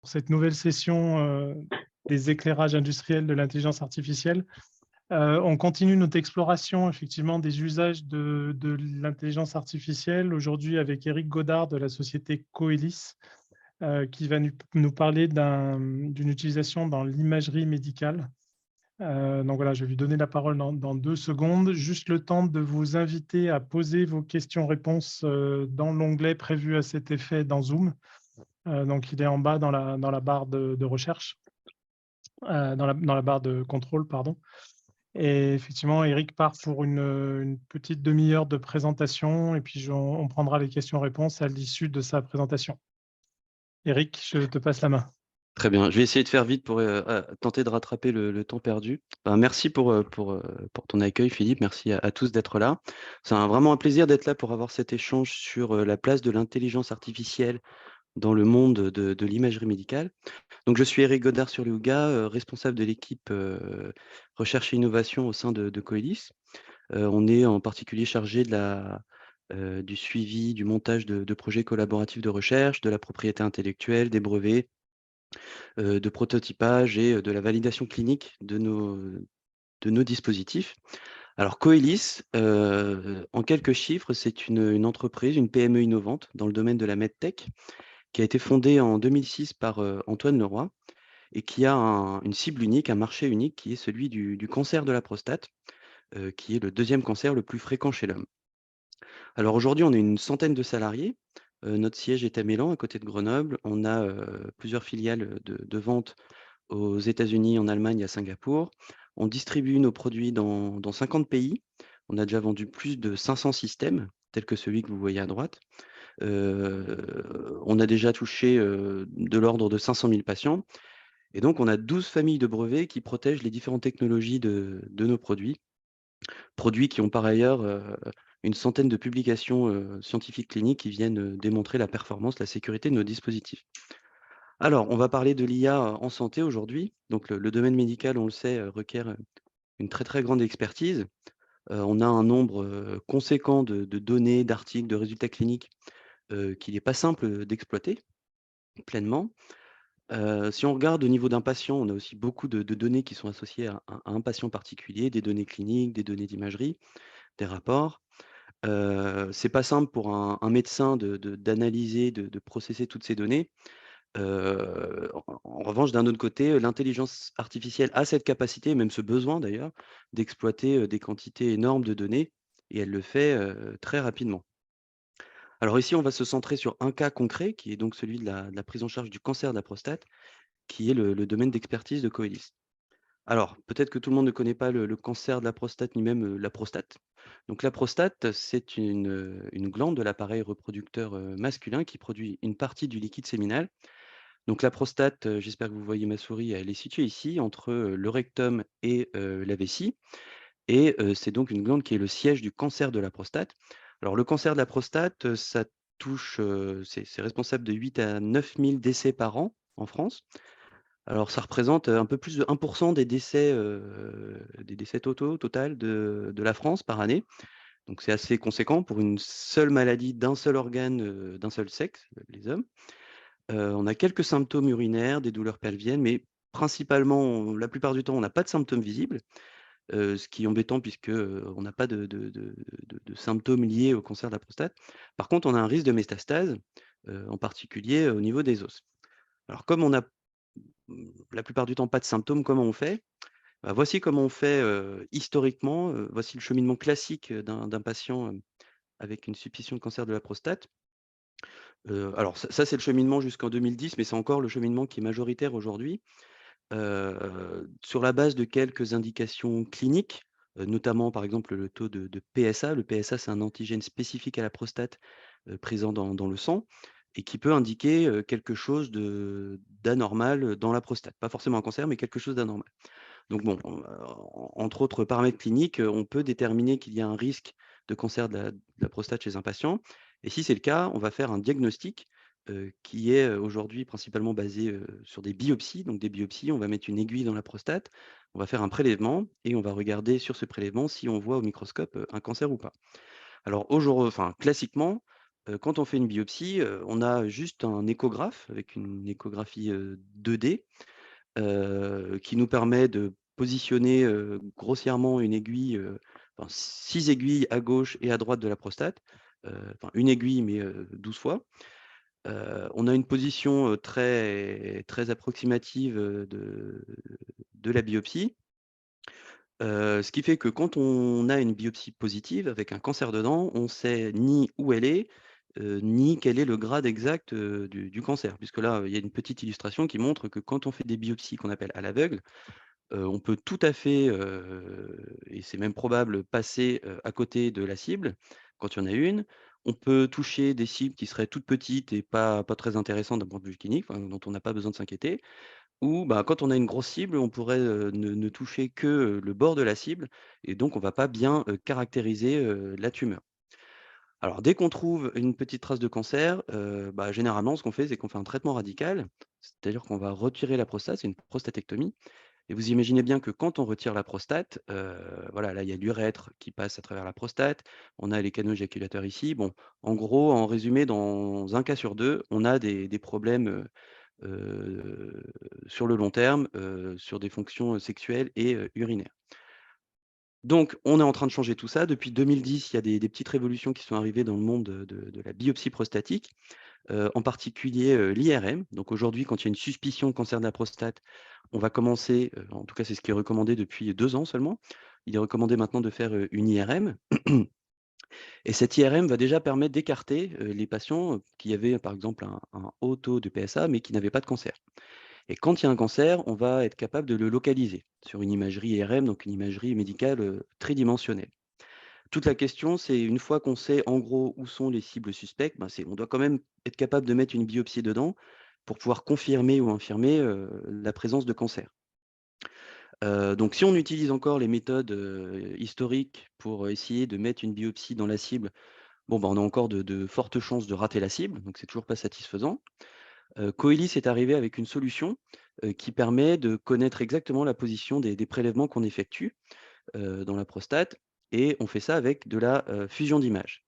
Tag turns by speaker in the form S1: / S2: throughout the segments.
S1: Pour cette nouvelle session des éclairages industriels de l'intelligence artificielle. On continue notre exploration effectivement des usages de l'intelligence artificielle aujourd'hui avec Éric Godard de la société Coelis, qui va nous parler d'une utilisation dans l'imagerie médicale. Donc voilà, je vais lui donner la parole dans 2 secondes. Juste le temps de vous inviter à poser vos questions-réponses dans l'onglet prévu à cet effet dans Zoom. Donc il est en bas dans la barre de recherche, dans la barre de contrôle, pardon. Et effectivement, Éric part pour une petite demi-heure de présentation et puis on prendra les questions-réponses à l'issue de sa présentation. Éric, je te passe la main.
S2: Très bien, je vais essayer de faire vite pour, tenter de rattraper le temps perdu. Ben, merci pour ton accueil Philippe, merci à tous d'être là. C'est vraiment un plaisir d'être là pour avoir cet échange sur, la place de l'intelligence artificielle dans le monde de l'imagerie médicale. Donc je suis Éric Godard sur Louga, responsable de l'équipe, recherche et innovation au sein de Coelis. On est en particulier chargé du suivi, du montage de projets collaboratifs de recherche, de la propriété intellectuelle, des brevets, de prototypage et de la validation clinique de nos dispositifs. Alors Coelis, en quelques chiffres, c'est une entreprise, une PME innovante dans le domaine de la medtech, qui a été fondée en 2006 par, Antoine Leroy et qui a une cible unique, un marché unique qui est celui du cancer de la prostate, qui est le deuxième cancer le plus fréquent chez l'homme. Alors aujourd'hui, on est une centaine de salariés. Notre siège est à Mélan, à côté de Grenoble. On a, plusieurs filiales de vente aux États-Unis, en Allemagne, à Singapour. On distribue nos produits dans 50 pays. On a déjà vendu plus de 500 systèmes, tels que celui que vous voyez à droite. On a déjà touché, de l'ordre de 500 000 patients et donc on a 12 familles de brevets qui protègent les différentes technologies de nos produits. Produits qui ont par ailleurs, une centaine de publications, scientifiques cliniques qui viennent, démontrer la performance, la sécurité de nos dispositifs. Alors, on va parler de l'IA en santé aujourd'hui. Donc le domaine médical, on le sait, requiert, une très, très grande expertise. On a un nombre, conséquent de données, d'articles, de résultats cliniques, qu'il n'est pas simple, d'exploiter pleinement. Si on regarde au niveau d'un patient, on a aussi beaucoup de données qui sont associées à un patient particulier, des données cliniques, des données d'imagerie, des rapports. C'est pas simple pour un médecin d'analyser, de processer toutes ces données. En revanche, d'un autre côté, l'intelligence artificielle a cette capacité, même ce besoin d'ailleurs, d'exploiter, des quantités énormes de données et elle le fait, très rapidement. Alors ici, on va se centrer sur un cas concret qui est donc celui de la prise en charge du cancer de la prostate, qui est le domaine d'expertise de Coelis. Alors, peut-être que tout le monde ne connaît pas le cancer de la prostate, ni même, la prostate. Donc la prostate, c'est une glande de l'appareil reproducteur, masculin qui produit une partie du liquide séminal. Donc la prostate, j'espère que vous voyez ma souris, elle est située ici entre, le rectum et la vessie et c'est donc une glande qui est le siège du cancer de la prostate. Alors le cancer de la prostate, ça touche, c'est responsable de 8 à 9 000 décès par an en France. Alors ça représente, un peu plus de 1 des décès totaux, total de la France par année. Donc c'est assez conséquent pour une seule maladie d'un seul organe, d'un seul sexe, les hommes. On a quelques symptômes urinaires, des douleurs pelviennes, mais principalement, la plupart du temps, on n'a pas de symptômes visibles, ce qui est embêtant puisque, on n'a pas de symptômes liés au cancer de la prostate. Par contre, on a un risque de métastase, en particulier, au niveau des os. Alors comme on a, la plupart du temps pas de symptômes, comment on fait? Bah, voici comment on fait, historiquement, voici le cheminement classique, d'un patient, avec une suspicion de cancer de la prostate. Alors ça c'est le cheminement jusqu'en 2010, mais c'est encore le cheminement qui est majoritaire aujourd'hui. Sur la base de quelques indications cliniques, notamment par exemple le taux de PSA. Le PSA, c'est un antigène spécifique à la prostate, présent dans le sang et qui peut indiquer, quelque chose d'anormal, dans la prostate. Pas forcément un cancer, mais quelque chose d'anormal. Donc bon, entre autres paramètres cliniques, on peut déterminer qu'il y a un risque de cancer de la prostate chez un patient et si c'est le cas, on va faire un diagnostic, qui est, aujourd'hui principalement basé, sur des biopsies. Donc des biopsies, on va mettre une aiguille dans la prostate, on va faire un prélèvement et on va regarder sur ce prélèvement si on voit au microscope, un cancer ou pas. Alors classiquement, quand on fait une biopsie, on a juste un échographe avec une échographie, 2D, qui nous permet de positionner, grossièrement une aiguille, enfin 6 aiguilles à gauche et à droite de la prostate, enfin 1 aiguille mais 12 fois. On a une position, très très approximative, de la biopsie, ce qui fait que quand on a une biopsie positive avec un cancer dedans, on sait ni où elle est, ni quel est le grade exact, du cancer. Puisque là, il y a une petite illustration qui montre que quand on fait des biopsies qu'on appelle à l'aveugle, on peut tout à fait, et c'est même probable, passer, à côté de la cible, quand il y en a une. On peut toucher des cibles qui seraient toutes petites et pas très intéressantes d'un point de vue clinique, enfin, dont on n'a pas besoin de s'inquiéter. Ou, bah, quand on a une grosse cible, on pourrait, ne toucher que, le bord de la cible et donc on va pas bien, caractériser, la tumeur. Alors dès qu'on trouve une petite trace de cancer, bah, généralement ce qu'on fait, c'est qu'on fait un traitement radical. C'est-à-dire qu'on va retirer la prostate, c'est une prostatectomie et vous imaginez bien que quand on retire la prostate, voilà, là, il y a l'urètre qui passe à travers la prostate, on a les canaux éjaculateurs ici. Bon, en gros, en résumé, dans un cas sur 2, on a des problèmes, sur le long terme, sur des fonctions, sexuelles et urinaires. Donc on est en train de changer tout ça. Depuis 2010, il y a des petites révolutions qui sont arrivées dans le monde de la biopsie prostatique, en particulier, l'IRM. Donc aujourd'hui, quand il y a une suspicion de cancer de la prostate, on va commencer, en tout cas c'est ce qui est recommandé depuis 2 ans seulement. Il est recommandé maintenant de faire, une IRM et cette IRM va déjà permettre d'écarter, les patients, qui avaient par exemple un haut taux de PSA, mais qui n'avaient pas de cancer. Et quand il y a un cancer, on va être capable de le localiser sur une imagerie IRM, donc une imagerie médicale, tridimensionnelle. Toute la question, c'est une fois qu'on sait en gros où sont les cibles suspectes, ben, on doit quand même être capable de mettre une biopsie dedans pour pouvoir confirmer ou infirmer, la présence de cancer. Donc si on utilise encore les méthodes, historiques pour essayer de mettre une biopsie dans la cible, bon, ben, on a encore de fortes chances de rater la cible, donc c'est toujours pas satisfaisant. Coelis est arrivé avec une solution, qui permet de connaître exactement la position des prélèvements qu'on effectue, dans la prostate et on fait ça avec de la, fusion d'images.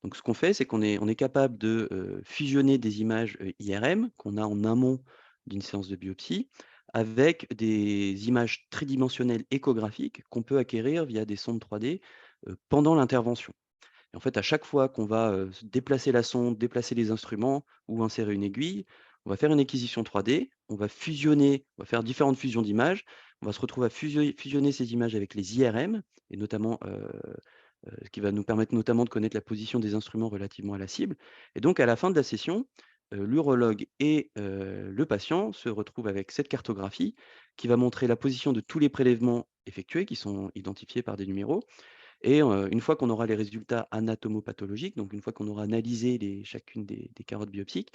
S2: Donc ce qu'on fait, c'est qu'on est capable de, fusionner des images, IRM qu'on a en amont d'une séance de biopsie avec des images tridimensionnelles échographiques qu'on peut acquérir via des sondes 3D, pendant l'intervention. Et en fait, à chaque fois qu'on va, déplacer la sonde, déplacer les instruments ou insérer une aiguille, on va faire une acquisition 3D, on va fusionner, on va faire différentes fusions d'images, on va se retrouver à fusionner ces images avec les IRM et notamment, ce qui va nous permettre notamment de connaître la position des instruments relativement à la cible. Et donc à la fin de la session, l'urologue et le patient se retrouvent avec cette cartographie qui va montrer la position de tous les prélèvements effectués, qui sont identifiés par des numéros et une fois qu'on aura les résultats anatomopathologiques, donc une fois qu'on aura analysé chacune des carottes biopsiques,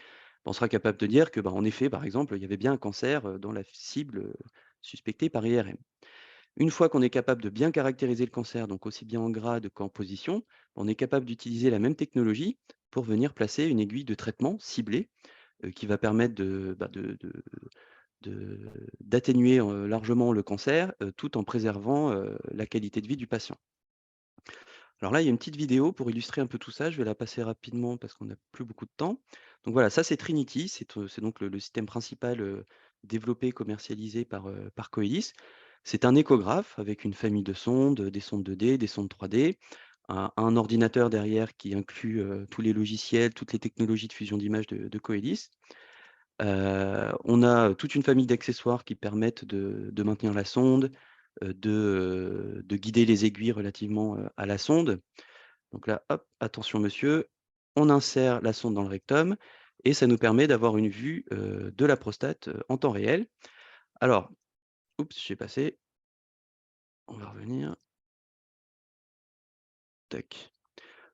S2: on sera capable de dire que, bah, en effet, par exemple, il y avait bien un cancer, dans la cible, suspectée par IRM. Une fois qu'on est capable de bien caractériser le cancer, donc aussi bien en grade qu'en position, on est capable d'utiliser la même technologie pour venir placer une aiguille de traitement ciblée, qui va permettre d'atténuer, largement le cancer, tout en préservant, la qualité de vie du patient. Alors là, il y a une petite vidéo pour illustrer un peu tout ça. Je vais la passer rapidement parce qu'on n'a plus beaucoup de temps. Donc voilà, ça c'est Trinity, c'est donc le système principal développé et commercialisé par Coelis. C'est un échographe avec une famille de sondes, des sondes 2D, des sondes 3D, un ordinateur derrière qui inclut tous les logiciels, toutes les technologies de fusion d'images de Coelis. On a toute une famille d'accessoires qui permettent de maintenir la sonde, de guider les aiguilles relativement à la sonde. Donc là, hop, attention monsieur, on insère la sonde dans le rectum et ça nous permet d'avoir une vue, de la prostate, en temps réel. Alors, oups, j'ai passé, on va revenir, tac.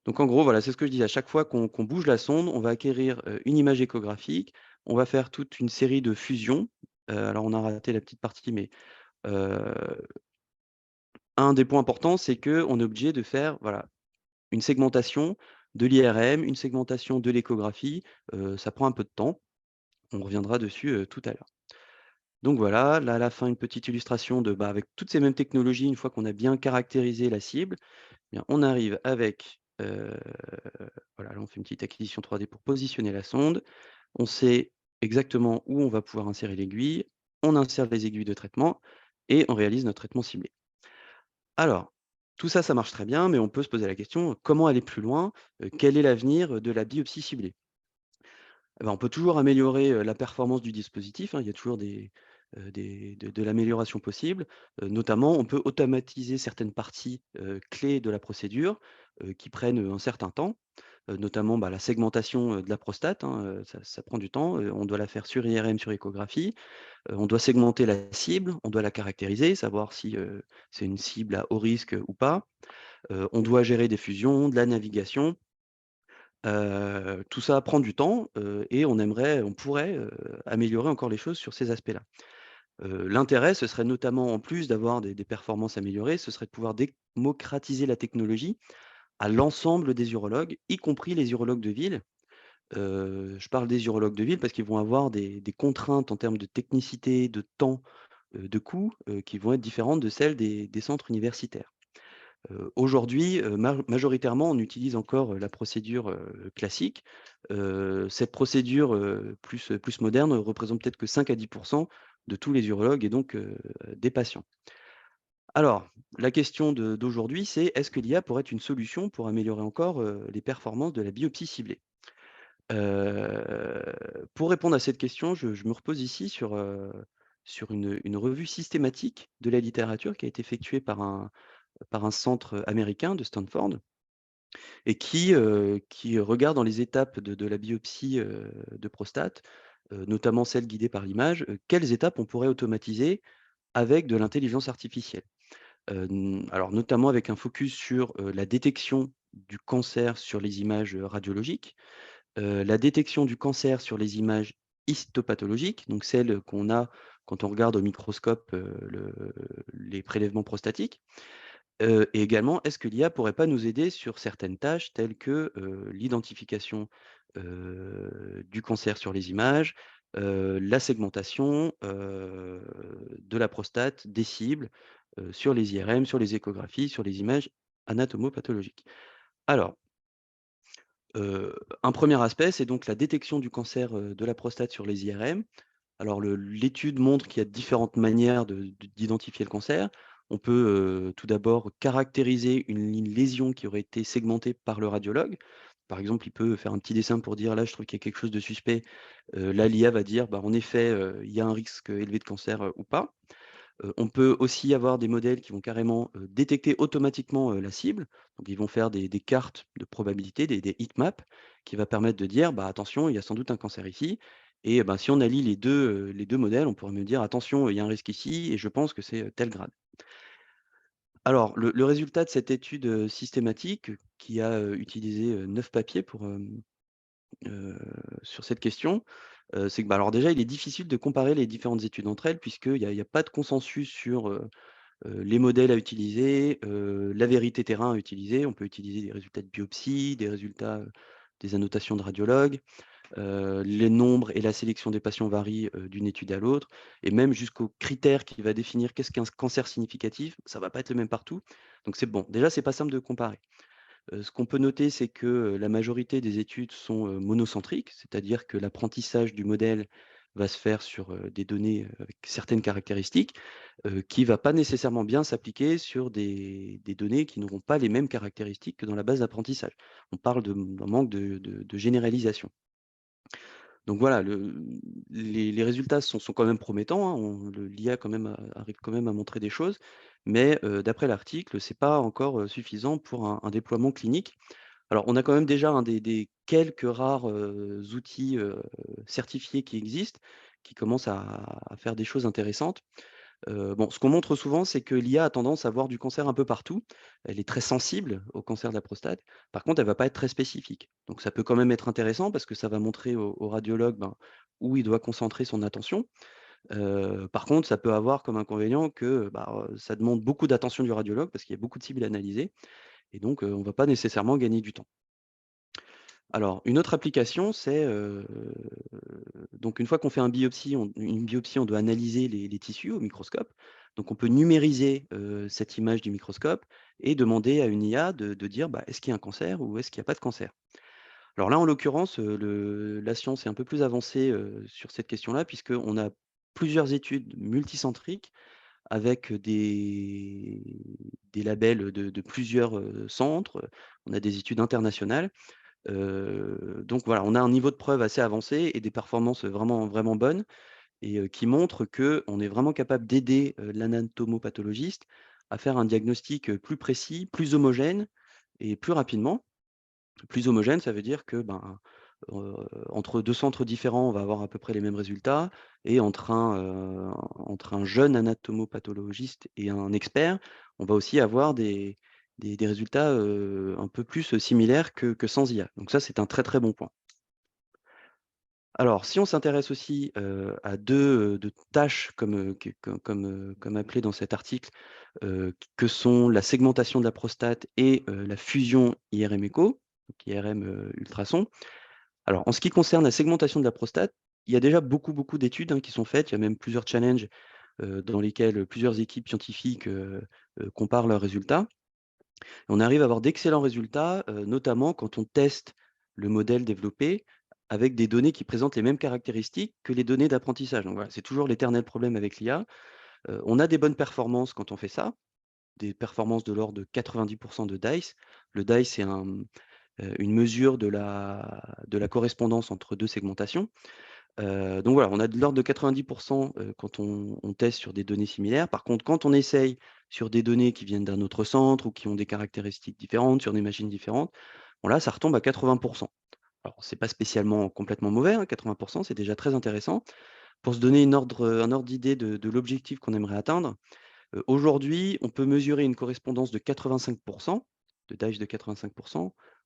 S2: Donc en gros, voilà, c'est ce que je disais, à chaque fois qu'on bouge la sonde, on va acquérir, une image échographique, on va faire toute une série de fusions. Alors on a raté la petite partie, mais, heu, un des points importants, c'est qu'on est obligé de faire, voilà, une segmentation de l'IRM, une segmentation de l'échographie, ça prend un peu de temps. On reviendra dessus, tout à l'heure. Donc voilà, là à la fin une petite illustration avec toutes ces mêmes technologies, une fois qu'on a bien caractérisé la cible, eh bien on arrive avec heu, voilà, là, on fait une petite acquisition 3D pour positionner la sonde. On sait exactement où on va pouvoir insérer l'aiguille, on insère les aiguilles de traitement et on réalise notre traitement ciblé. Alors, tout ça, ça marche très bien, mais on peut se poser la question, comment aller plus loin? Quel est l'avenir de la biopsie ciblée? Eh ben, on peut toujours améliorer, la performance du dispositif, hein. Il y a toujours de l'amélioration possible. Notamment, on peut automatiser certaines parties, clés de la procédure, qui prennent, un certain temps, notamment, bah, la segmentation, de la prostate, hein, ça prend du temps, on doit la faire sur IRM, sur échographie, on doit segmenter la cible, on doit la caractériser, savoir si, c'est une cible à haut risque ou pas. On doit gérer des fusions, de la navigation. Tout ça prend du temps, et on pourrait, améliorer encore les choses sur ces aspects-là. L'intérêt, ce serait notamment, en plus d'avoir des performances améliorées, ce serait de pouvoir démocratiser la technologie à l'ensemble des urologues, y compris les urologues de ville. Je parle des urologues de ville parce qu'ils vont avoir des contraintes en termes de technicité, de temps, de coûts, qui vont être différentes de celles des centres universitaires. Aujourd'hui, majoritairement, on utilise encore, la procédure, classique. Cette procédure, plus moderne, représente peut-être que 5 à 10 de tous les urologues et donc des patients. Alors, la question d'aujourd'hui, c'est: est-ce que l'IA pourrait être une solution pour améliorer encore, les performances de la biopsie ciblée? Heu, pour répondre à cette question, je me repose ici sur une revue systématique de la littérature qui a été effectuée par un centre américain de Stanford et qui regarde dans les étapes de la biopsie, de prostate, notamment celle guidée par l'image, quelles étapes on pourrait automatiser avec de l'intelligence artificielle. Alors notamment avec un focus sur, la détection du cancer sur les images, radiologiques, la détection du cancer sur les images histopathologiques, donc celles qu'on a quand on regarde au microscope, les prélèvements prostatiques. Et également, est-ce que l'IA pourrait pas nous aider sur certaines tâches telles que, l'identification, du cancer sur les images, la segmentation, de la prostate, des cibles, sur les IRM, sur les échographies, sur les images anatomopathologiques? Alors, un premier aspect, c'est donc la détection du cancer, de la prostate sur les IRM. Alors l'étude montre qu'il y a différentes manières d'identifier le cancer. On peut, tout d'abord caractériser une lésion qui aurait été segmentée par le radiologue. Par exemple, il peut faire un petit dessin pour dire: «Là, je trouve qu'il y a quelque chose de suspect». Là, l'IA va dire: «Bah, en effet, il y a un risque élevé de cancer, ou pas». On peut aussi avoir des modèles qui vont carrément, détecter automatiquement, la cible. Donc ils vont faire des cartes de probabilité, des heat maps qui va permettre de dire: «Bah, attention, il y a sans doute un cancer ici» et ben, si on allie les 2 modèles, on pourrait me dire: «Attention, il y a un risque ici et je pense que c'est, tel grade». Alors le résultat de cette étude, systématique qui a, utilisé, 9 papiers heu, sur cette question, c'est que, bah, alors déjà, il est difficile de comparer les différentes études entre elles puisqu'il y a pas de consensus sur, les modèles à utiliser, la vérité terrain à utiliser. On peut utiliser des résultats de biopsie, des résultats, des annotations de radiologues, les nombres et la sélection des patients varient, d'une étude à l'autre et même jusqu'au critère qui va définir qu'est-ce qu'un cancer significatif, ça va pas être le même partout. Donc c'est bon, déjà c'est pas simple de comparer. Ce qu'on peut noter, c'est que, la majorité des études sont, monocentriques, c'est-à-dire que l'apprentissage du modèle va se faire sur, des données, avec certaines caractéristiques, qui va pas nécessairement bien s'appliquer sur des données qui n'auront pas les mêmes caractéristiques que dans la base d'apprentissage. On parle d'un manque de généralisation. Donc voilà, les résultats sont quand même promettants, hein, l'IA quand même arrive quand même à montrer des choses, mais d'après l'article, c'est pas encore, suffisant pour un déploiement clinique. Alors, on a quand même déjà un des quelques rares, outils, certifiés qui existent, qui commencent à faire des choses intéressantes. Bon, ce qu'on montre souvent, c'est que l'IA a tendance à voir du cancer un peu partout. Elle est très sensible au cancer de la prostate. Par contre, elle va pas être très spécifique. Donc ça peut quand même être intéressant parce que ça va montrer au radiologue, ben, où il doit concentrer son attention. Par contre, ça peut avoir comme inconvénient que, bah, ça demande beaucoup d'attention du radiologue parce qu'il y a beaucoup de cibles à analyser et donc on va pas nécessairement gagner du temps. Alors, une autre application, c'est, donc une fois qu'on fait une biopsie, on doit analyser les tissus au microscope. Donc on peut numériser, cette image du microscope et demander à une IA de dire: «Bah, est-ce qu'il y a un cancer ou est-ce qu'il y a pas de cancer?» Alors là, en l'occurrence, la science est un peu plus avancée, sur cette question-là, puisqu'on a plusieurs études multicentriques avec des labels de plusieurs, centres. On a des études internationales. Donc voilà, on a un niveau de preuve assez avancé et des performances vraiment, vraiment bonnes et qui montrent qu'on est vraiment capable d'aider, l'anatomopathologiste à faire un diagnostic, plus précis, plus homogène et plus rapidement. Plus homogène, ça veut dire que, ben, entre 2 centres différents, on va avoir à peu près les mêmes résultats et entre un jeune anatomopathologiste et un expert, on va aussi avoir des résultats, un peu plus, similaires que sans IA. Donc ça, c'est un très, très bon point. Alors, si on s'intéresse aussi, à 2 de tâches comme appelées dans cet article, que sont la segmentation de la prostate et la fusion IRM-écho, donc IRM, ultrasons. Alors, en ce qui concerne la segmentation de la prostate, il y a déjà beaucoup, beaucoup d'études, hein, qui sont faites. Il y a même plusieurs challenges, dans lesquels plusieurs équipes scientifiques, comparent leurs résultats. On arrive à avoir d'excellents résultats, notamment quand on teste le modèle développé avec des données qui présentent les mêmes caractéristiques que les données d'apprentissage. Donc voilà, c'est toujours l'éternel problème avec l'IA. On a des bonnes performances quand on fait ça, des performances de l'ordre de 90 de DICE. Le DICE, c'est une mesure de la correspondance entre 2 segmentations. Donc voilà, on a de l'ordre de 90 quand on teste sur des données similaires. Par contre, quand on essaye sur des données qui viennent d'un autre centre ou qui ont des caractéristiques différentes, sur des machines différentes, bon là, ça retombe à 80. Alors, c'est pas spécialement complètement mauvais, hein, 80, c'est déjà très intéressant. Pour se donner un ordre d'idée de l'objectif qu'on aimerait atteindre, aujourd'hui, on peut mesurer une correspondance de 85, de DICE de 85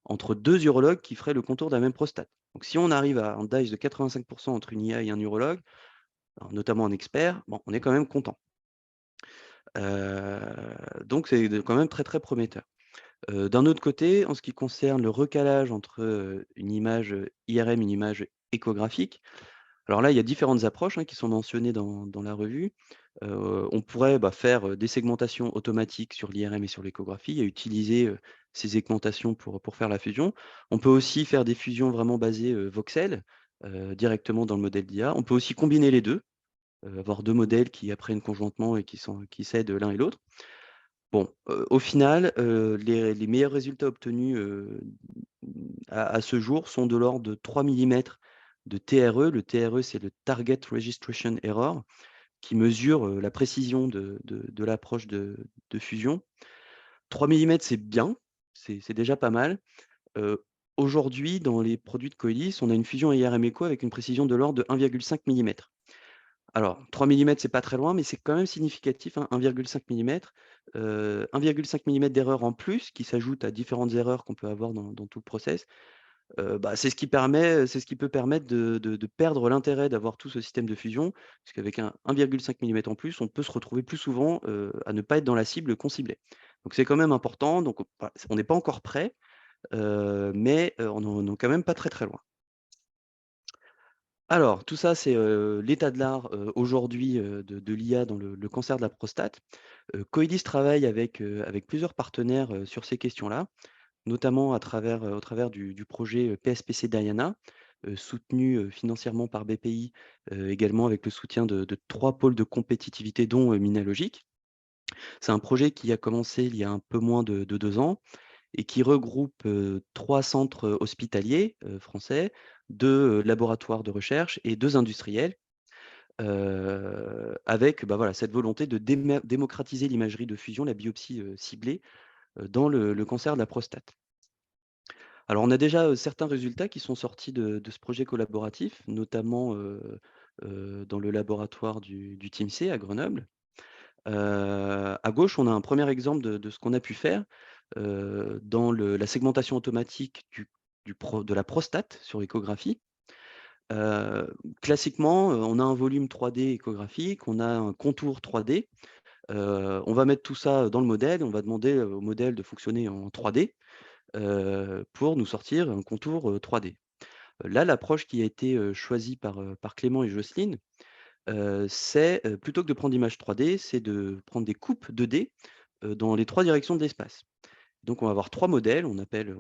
S2: entre 2 urologues qui feraient le contour de la même prostate. Donc si on arrive à un DICE de 85 entre une IA et un urologue, alors notamment un expert, bon, on est quand même content. Donc c'est quand même très, très prometteur. D'un autre côté, en ce qui concerne le recalage entre, une image, IRM, une image échographique, alors là, il y a différentes approches, hein, qui sont mentionnées dans la revue. On pourrait, bah, faire, des segmentations automatiques sur l'IRM et sur l'échographie et utiliser, ces segmentations pour faire la fusion. On peut aussi faire des fusions vraiment basées, voxel, directement dans le modèle d'IA. On peut aussi combiner les 2, avoir 2 modèles qui apprennent conjointement et qui s'aident l'un et l'autre. Bon, au final, les meilleurs résultats obtenus, à ce jour sont de l'ordre de 3 millimètres de TRE. Le TRE, c'est le Target Registration Error, qui mesure, la précision de l'approche de fusion. 3 millimètres, c'est bien, c'est déjà pas mal. Heu, Aujourd'hui, dans les produits de Coelis, on a une fusion IRM écho avec une précision de l'ordre de 1,5 millimètre. Alors 3 millimètres, c'est pas très loin, mais c'est quand même significatif, hein, 1,5 millimètre. 1,5 millimètre d'erreur en plus qui s'ajoute à différentes erreurs qu'on peut avoir dans tout le process. Bah, c'est ce qui peut permettre de perdre l'intérêt d'avoir tout ce système de fusion, parce qu'avec un 1,5 millimètre en plus, on peut se retrouver plus souvent, à ne pas être dans la cible qu'on ciblait. Donc c'est quand même important, donc voilà, on n'est pas encore prêt, mais on est quand même pas très, très loin. Alors, tout ça, c'est, l'état de l'art, aujourd'hui, de l'IA dans le cancer de la prostate. Coelis travaille avec plusieurs partenaires, sur ces questions-là, notamment au travers du projet, PSPC Diana, soutenu, financièrement par BPI, également avec le soutien de 3 pôles de compétitivité dont, Minalogic. C'est un projet qui a commencé il y a un peu moins de 2 ans et qui regroupe, 3 centres, hospitaliers, français, 2 laboratoires de recherche et 2 industriels, avec, bah, voilà, cette volonté de démocratiser l'imagerie de fusion, la biopsie, ciblée, dans le cancer de la prostate. Alors on a déjà, certains résultats qui sont sortis de ce projet collaboratif, notamment, dans le laboratoire du TIMC à Grenoble. À gauche, on a un premier exemple de ce qu'on a pu faire, dans la segmentation automatique de la prostate sur échographie. Heu, Classiquement, on a un volume 3D échographique, on a un contour 3D. On va mettre tout ça dans le modèle, on va demander, au modèle de fonctionner en 3D, pour nous sortir un contour, 3D. Là, l'approche qui a été, choisie par Clément et Jocelyne, c'est, plutôt que de prendre l'image 3D, c'est de prendre des coupes 2D, dans les 3 directions de l'espace. Donc on va avoir 3 modèles, on appelle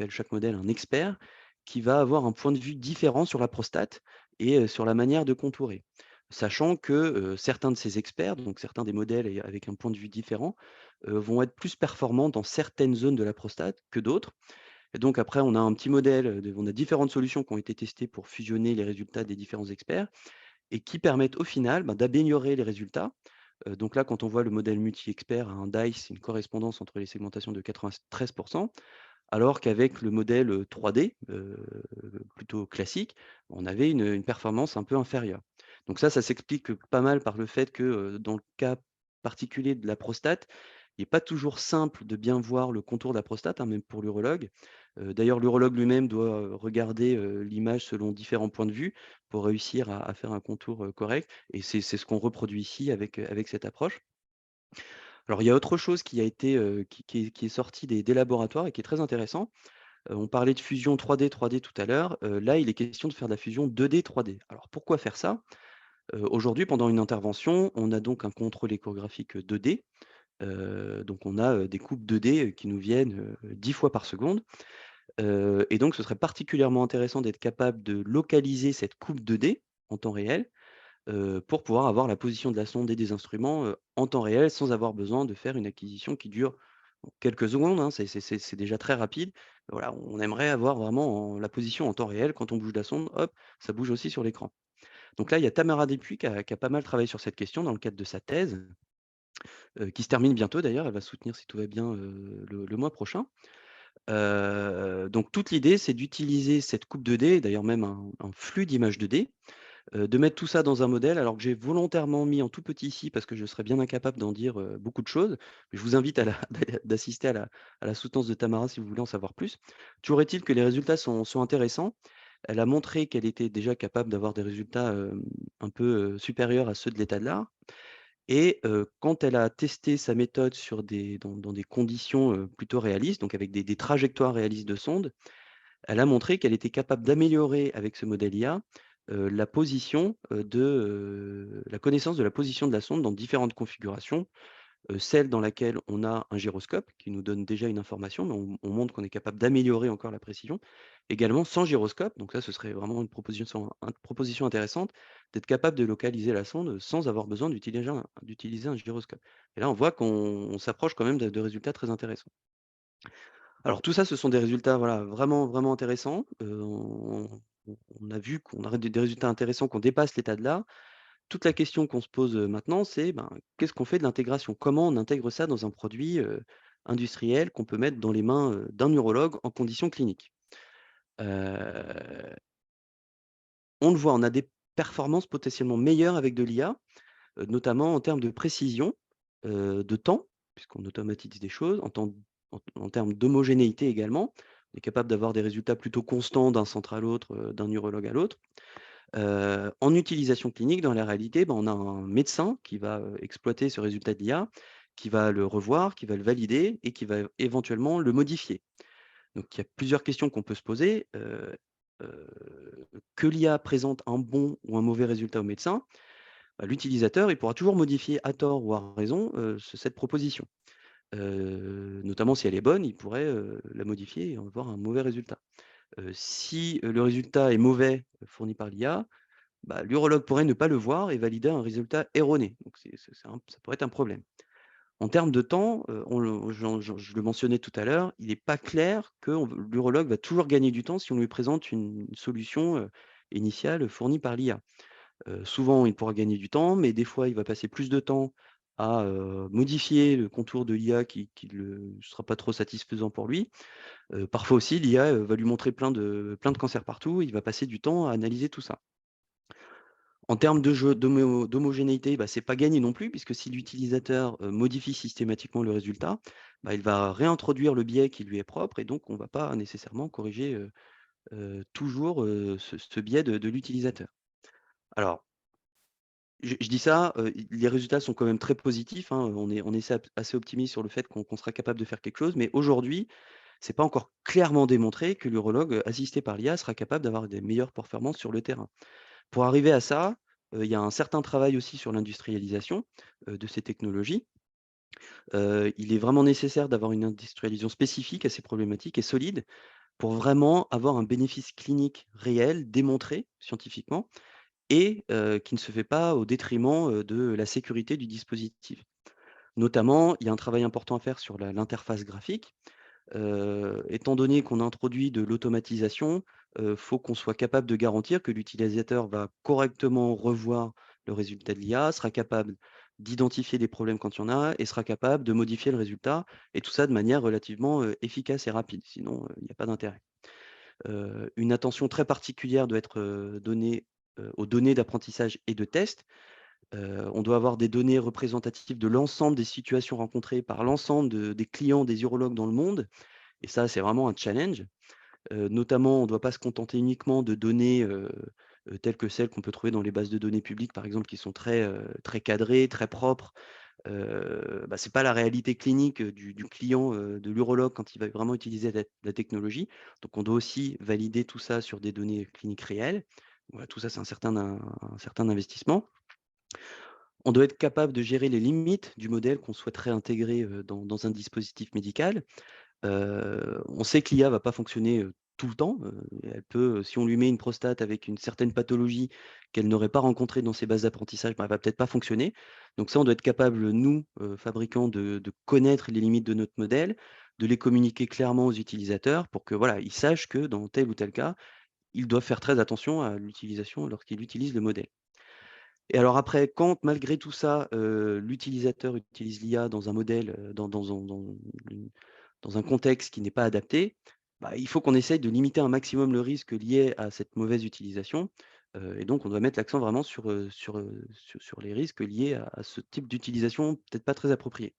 S2: chaque modèle un expert, qui va avoir un point de vue différent sur la prostate et sur la manière de contourer. Sachant que, certains de ces experts, donc certains des modèles avec un point de vue différent, vont être plus performants dans certaines zones de la prostate que d'autres. Et donc après on a un petit modèle, on a différentes solutions qui ont été testées pour fusionner les résultats des différents experts et qui permettent au final, d'améliorer les résultats. Donc là, quand on voit le modèle multi-expert à un DICE, c'est une correspondance entre les segmentations de 93, alors qu'avec le modèle, 3D, plutôt classique, on avait une performance un peu inférieure. Donc ça s'explique, pas mal par le fait que, dans le cas particulier de la prostate, il n'est pas toujours simple de bien voir le contour de la prostate, hein, même pour l'urologue. D'ailleurs, l'urologue lui-même doit, regarder, l'image selon différents points de vue pour réussir à faire un contour, correct et c'est ce qu'on reproduit ici avec cette approche. Alors il y a autre chose qui a été, qui est sorti des laboratoires et qui est très intéressant. On parlait de fusion 3D tout à l'heure, là, il est question de faire de la fusion 2D, 3D. Alors pourquoi faire ça? Aujourd'hui, pendant une intervention, on a donc un contrôle échographique, 2D, donc on a, des coupes 2D, qui nous viennent, 10 fois par seconde, et donc ce serait particulièrement intéressant d'être capable de localiser cette coupe 2D en temps réel, pour pouvoir avoir la position de la sonde et des instruments, en temps réel, sans avoir besoin de faire une acquisition qui dure, bon, quelques secondes, hein, c'est déjà très rapide. Voilà, on aimerait avoir vraiment la position en temps réel. Quand on bouge la sonde, hop, ça bouge aussi sur l'écran. Donc là, il y a Tamara Dupuis qui a pas mal travaillé sur cette question dans le cadre de sa thèse, qui se termine bientôt d'ailleurs. Elle va soutenir, si tout va bien, le mois prochain. Donc toute l'idée, c'est d'utiliser cette coupe 2D, d'ailleurs même un flux d'images 2D, de mettre tout ça dans un modèle, alors que j'ai volontairement mis en tout petit ici parce que je serais bien incapable d'en dire, beaucoup de choses. Je vous invite à la d'assister à la soutenance de Tamara si vous voulez en savoir plus. Toujours est-il que les résultats sont intéressants. Elle a montré qu'elle était déjà capable d'avoir des résultats, un peu, supérieurs à ceux de l'état de l'art et quand elle a testé sa méthode sur dans des conditions, plutôt réalistes, donc avec des trajectoires réalistes de sonde, elle a montré qu'elle était capable d'améliorer avec ce modèle IA, la position, la connaissance de la position de la sonde dans différentes configurations, celle dans laquelle on a un gyroscope qui nous donne déjà une information, mais on montre qu'on est capable d'améliorer encore la précision. Également sans gyroscope, donc ça, ce serait vraiment une proposition intéressante d'être capable de localiser la sonde, sans avoir besoin d'utiliser un gyroscope. Et là, on voit qu'on s'approche quand même de résultats très intéressants. Alors tout ça, ce sont des résultats, voilà, vraiment, vraiment intéressants. On a vu qu'on a des résultats intéressants, qu'on dépasse l'état de l'art. Toute la question qu'on se pose, maintenant, c'est, qu'est-ce qu'on fait de l'intégration? Comment on intègre ça dans un produit, industriel qu'on peut mettre dans les mains, d'un urologue en conditions cliniques? Heu, on le voit, on a des performances potentiellement meilleures avec de l'IA, notamment en termes de précision, de temps, puisqu'on automatise des choses, en termes d'homogénéité également. On est capable d'avoir des résultats plutôt constants d'un centre à l'autre, d'un urologue à l'autre. En utilisation clinique, dans la réalité, on a un médecin qui va, exploiter ce résultat de l'IA, qui va le revoir, qui va le valider et qui va éventuellement le modifier. Donc il y a plusieurs questions qu'on peut se poser, heu, que l'IA présente un bon ou un mauvais résultat au médecin, l'utilisateur, il pourra toujours modifier à tort ou à raison, cette proposition. Notamment si elle est bonne, il pourrait, la modifier et avoir un mauvais résultat. Si, le résultat est mauvais, fourni par l'IA, l'urologue pourrait ne pas le voir et valider un résultat erroné. Donc ça pourrait être un problème. En termes de temps, on le je le mentionnais tout à l'heure, il n'est pas clair que l'urologue va toujours gagner du temps si on lui présente une solution, initiale fournie par l'IA. Souvent, il pourra gagner du temps, mais des fois, il va passer plus de temps à, modifier le contour de l'IA qui ne sera pas trop satisfaisant pour lui. Parfois aussi, l'IA, va lui montrer plein de cancers partout, il va passer du temps à analyser tout ça. En termes de jeu d'homogénéité, c'est pas gagné non plus puisque si l'utilisateur, modifie systématiquement le résultat, il va réintroduire le biais qui lui est propre et donc on va pas nécessairement corriger, toujours, ce biais de l'utilisateur. Alors, je dis ça, les résultats sont quand même très positifs, hein, on est assez optimiste sur le fait qu'on sera capable de faire quelque chose, mais aujourd'hui, c'est pas encore clairement démontré que l'urologue, assisté par l'IA sera capable d'avoir des meilleures performances sur le terrain. Pour arriver à ça, il y a un certain travail aussi sur l'industrialisation, de ces technologies. Il est vraiment nécessaire d'avoir une industrialisation spécifique à ces problématiques et solide pour vraiment avoir un bénéfice clinique réel, démontré scientifiquement et qui ne se fait pas au détriment, de la sécurité du dispositif. Notamment, il y a un travail important à faire sur l'interface graphique. Étant donné qu'on introduit de l'automatisation, faut qu'on soit capable de garantir que l'utilisateur va correctement revoir le résultat de l'IA, sera capable d'identifier des problèmes quand il y en a et sera capable de modifier le résultat et tout ça de manière relativement, efficace et rapide. Sinon, il n'y a pas d'intérêt. Une attention très particulière doit être, donnée, aux données d'apprentissage et de test. On doit avoir des données représentatives de l'ensemble des situations rencontrées par l'ensemble des clients des urologues dans le monde et ça, c'est vraiment un challenge. Notamment, on ne doit pas se contenter uniquement de données, telles que celles qu'on peut trouver dans les bases de données publiques, par exemple, qui sont très cadrées, très propres. C'est pas la réalité clinique, du client, de l'urologue quand il va vraiment utiliser la technologie. Donc on doit aussi valider tout ça sur des données cliniques réelles. Voilà, tout ça, c'est un certain investissement. On doit être capable de gérer les limites du modèle qu'on souhaiterait intégrer, dans un dispositif médical. On sait que l'IA va pas fonctionner, tout le temps, elle peut, si on lui met une prostate avec une certaine pathologie qu'elle n'aurait pas rencontrée dans ses bases d'apprentissage, elle va peut-être pas fonctionner. Donc ça, on doit être capable, nous, fabricants, de connaître les limites de notre modèle, de les communiquer clairement aux utilisateurs pour que, voilà, ils sachent que dans tel ou tel cas, ils doivent faire très attention à l'utilisation lorsqu'ils utilisent le modèle. Et alors après, quand malgré tout ça, l'utilisateur utilise l'IA dans un modèle, dans un contexte qui n'est pas adapté, il faut qu'on essaye de limiter un maximum le risque lié à cette mauvaise utilisation, et donc on doit mettre l'accent vraiment sur les risques liés à ce type d'utilisation peut-être pas très appropriée.